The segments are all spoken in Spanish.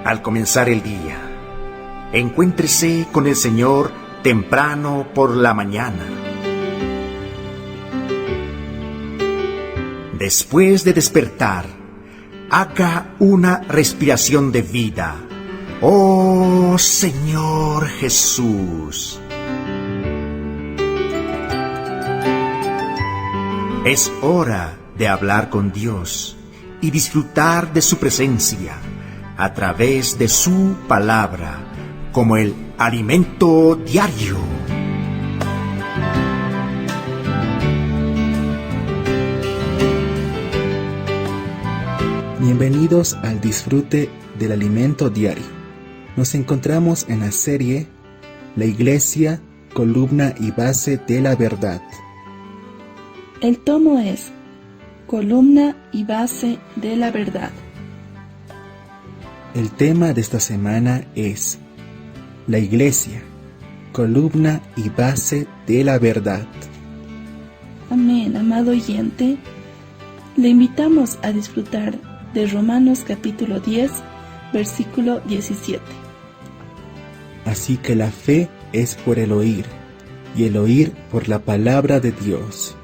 Al comenzar el día, encuéntrese con el Señor temprano por la mañana. Después de despertar, haga una respiración de vida. ¡Oh, Señor Jesús! Es hora de hablar con Dios y disfrutar de su presencia a través de su palabra como el alimento diario. Bienvenidos al disfrute del alimento diario. Nos encontramos en la serie La Iglesia, columna y base de la verdad. El tomo es Columna y base de la verdad. El tema de esta semana es La Iglesia, columna y base de la verdad. Amén, amado oyente. Le invitamos a disfrutar de Romanos capítulo 10, versículo 17. Así que la fe es por el oír, y el oír por la palabra de Dios.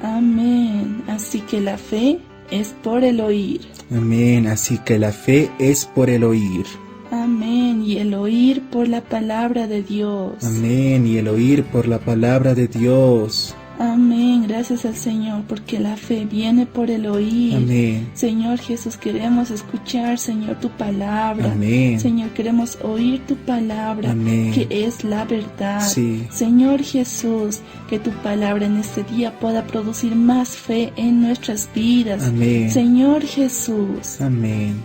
Amén. Así que la fe es por el oír. Amén. Así que la fe es por el oír. Amén. Y el oír por la palabra de Dios. Amén. Y el oír por la palabra de Dios. Amén. Gracias al Señor, porque la fe viene por el oír. Amén. Señor Jesús, queremos escuchar, Señor, tu palabra. Amén. Señor, queremos oír tu palabra, Amén. que es la verdad. Sí. Señor Jesús, que tu palabra en este día pueda producir más fe en nuestras vidas. Amén. Señor Jesús. Amén.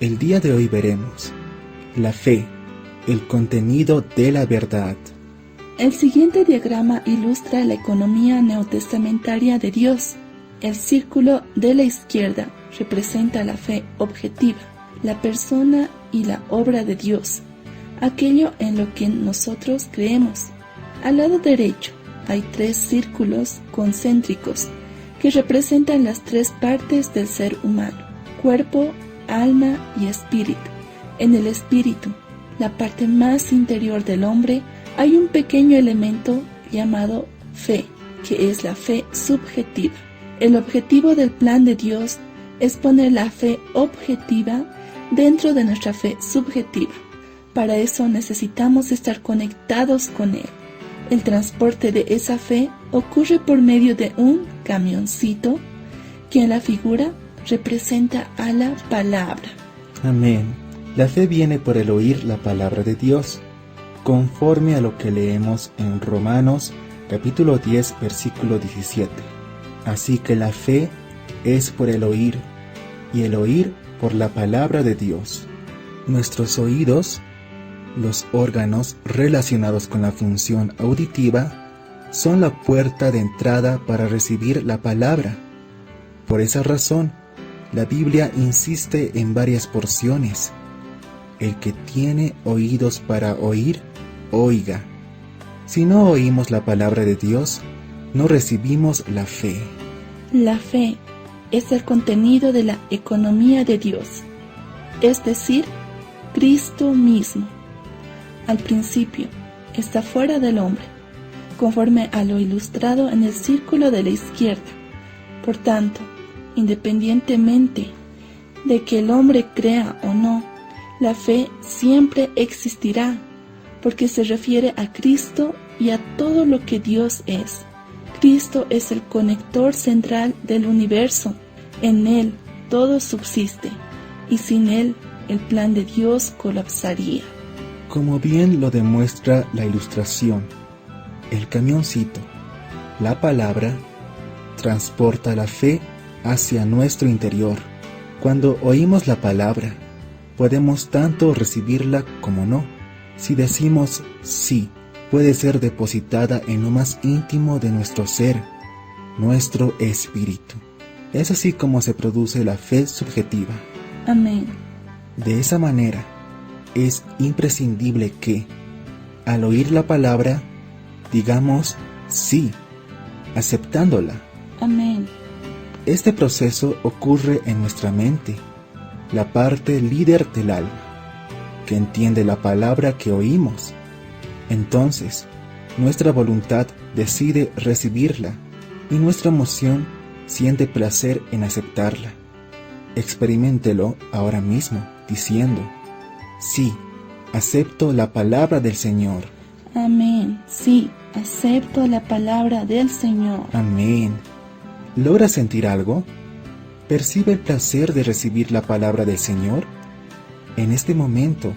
El día de hoy veremos la fe, el contenido de la verdad. El siguiente diagrama ilustra la economía neotestamentaria de Dios. El círculo de la izquierda representa la fe objetiva, la persona y la obra de Dios, aquello en lo que nosotros creemos. Al lado derecho hay 3 círculos concéntricos que representan las 3 partes del ser humano: cuerpo, alma y espíritu. En el espíritu, la parte más interior del hombre, hay un pequeño elemento llamado fe, que es la fe subjetiva. El objetivo del plan de Dios es poner la fe objetiva dentro de nuestra fe subjetiva. Para eso necesitamos estar conectados con Él. El transporte de esa fe ocurre por medio de un camioncito que en la figura representa a la palabra. Amén. La fe viene por el oír la palabra de Dios, conforme a lo que leemos en Romanos capítulo 10, versículo 17. Así que la fe es por el oír, y el oír por la palabra de Dios. Nuestros oídos, los órganos relacionados con la función auditiva, son la puerta de entrada para recibir la palabra. Por esa razón, la Biblia insiste en varias porciones. El que tiene oídos para oír, oiga. Si no oímos la palabra de Dios, no recibimos la fe. La fe es el contenido de la economía de Dios, es decir, Cristo mismo. Al principio, está fuera del hombre, conforme a lo ilustrado en el círculo de la izquierda. Por tanto, independientemente de que el hombre crea o no, la fe siempre existirá, porque se refiere a Cristo y a todo lo que Dios es. Cristo es el conector central del universo. En Él todo subsiste, y sin Él el plan de Dios colapsaría. Como bien lo demuestra la ilustración, el camioncito, la palabra, transporta la fe hacia nuestro interior. Cuando oímos la palabra, podemos tanto recibirla como no. Si decimos sí, puede ser depositada en lo más íntimo de nuestro ser, nuestro espíritu. Es así como se produce la fe subjetiva. Amén. De esa manera, es imprescindible que, al oír la palabra, digamos sí, aceptándola. Amén. Este proceso ocurre en nuestra mente, la parte líder del alma, que entiende la palabra que oímos. Entonces, nuestra voluntad decide recibirla y nuestra emoción siente placer en aceptarla. Experiméntelo ahora mismo, diciendo: sí, acepto la palabra del Señor. Amén. Sí, acepto la palabra del Señor. Amén. ¿Logras sentir algo? ¿Percibe el placer de recibir la palabra del Señor? En este momento,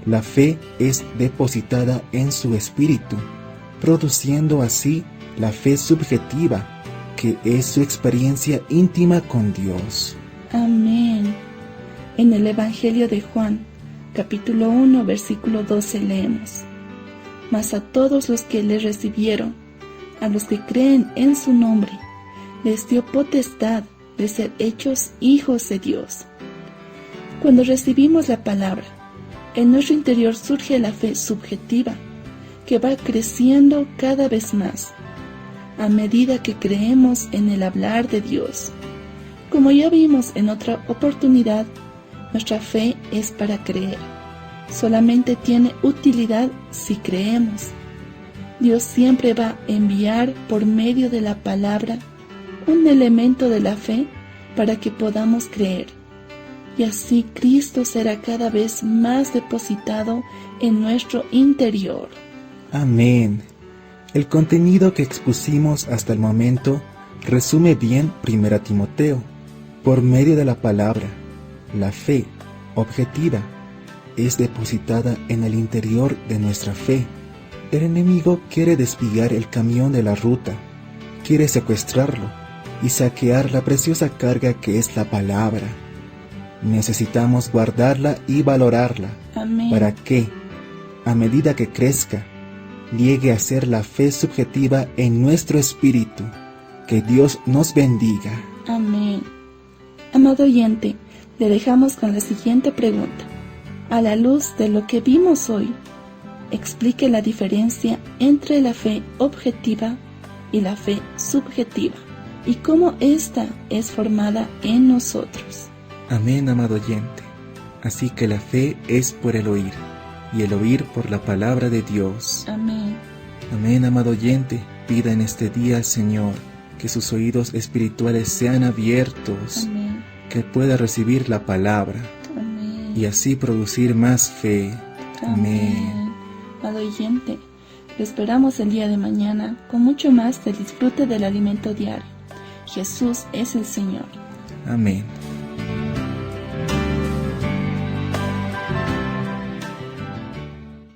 la fe es depositada en su espíritu, produciendo así la fe subjetiva, que es su experiencia íntima con Dios. Amén. En el Evangelio de Juan, capítulo 1, versículo 12 leemos: Mas a todos los que le recibieron, a los que creen en su nombre, les dio potestad de ser hechos hijos de Dios. Cuando recibimos la palabra, en nuestro interior surge la fe subjetiva, que va creciendo cada vez más, a medida que creemos en el hablar de Dios. Como ya vimos en otra oportunidad, nuestra fe es para creer. Solamente tiene utilidad si creemos. Dios siempre va a enviar por medio de la palabra un elemento de la fe para que podamos creer. Y así Cristo será cada vez más depositado en nuestro interior. Amén. El contenido que expusimos hasta el momento resume bien 1 Timoteo. Por medio de la palabra, la fe objetiva es depositada en el interior de nuestra fe. El enemigo quiere desviar el camión de la ruta, quiere secuestrarlo y saquear la preciosa carga que es la palabra. Necesitamos guardarla y valorarla. Amén. Para que, a medida que crezca, llegue a ser la fe subjetiva en nuestro espíritu. Que Dios nos bendiga. Amén. Amado oyente, le dejamos con la siguiente pregunta. A la luz de lo que vimos hoy, explique la diferencia entre la fe objetiva y la fe subjetiva y cómo ésta es formada en nosotros. Amén, amado oyente. Así que la fe es por el oír, y el oír por la palabra de Dios. Amén. Amén, amado oyente. Pida en este día al Señor que sus oídos espirituales sean abiertos, Amén. que pueda recibir la palabra Amén. y así producir más fe. Amén. Amado oyente, lo esperamos el día de mañana con mucho más del disfrute del alimento diario. Jesús es el Señor. Amén.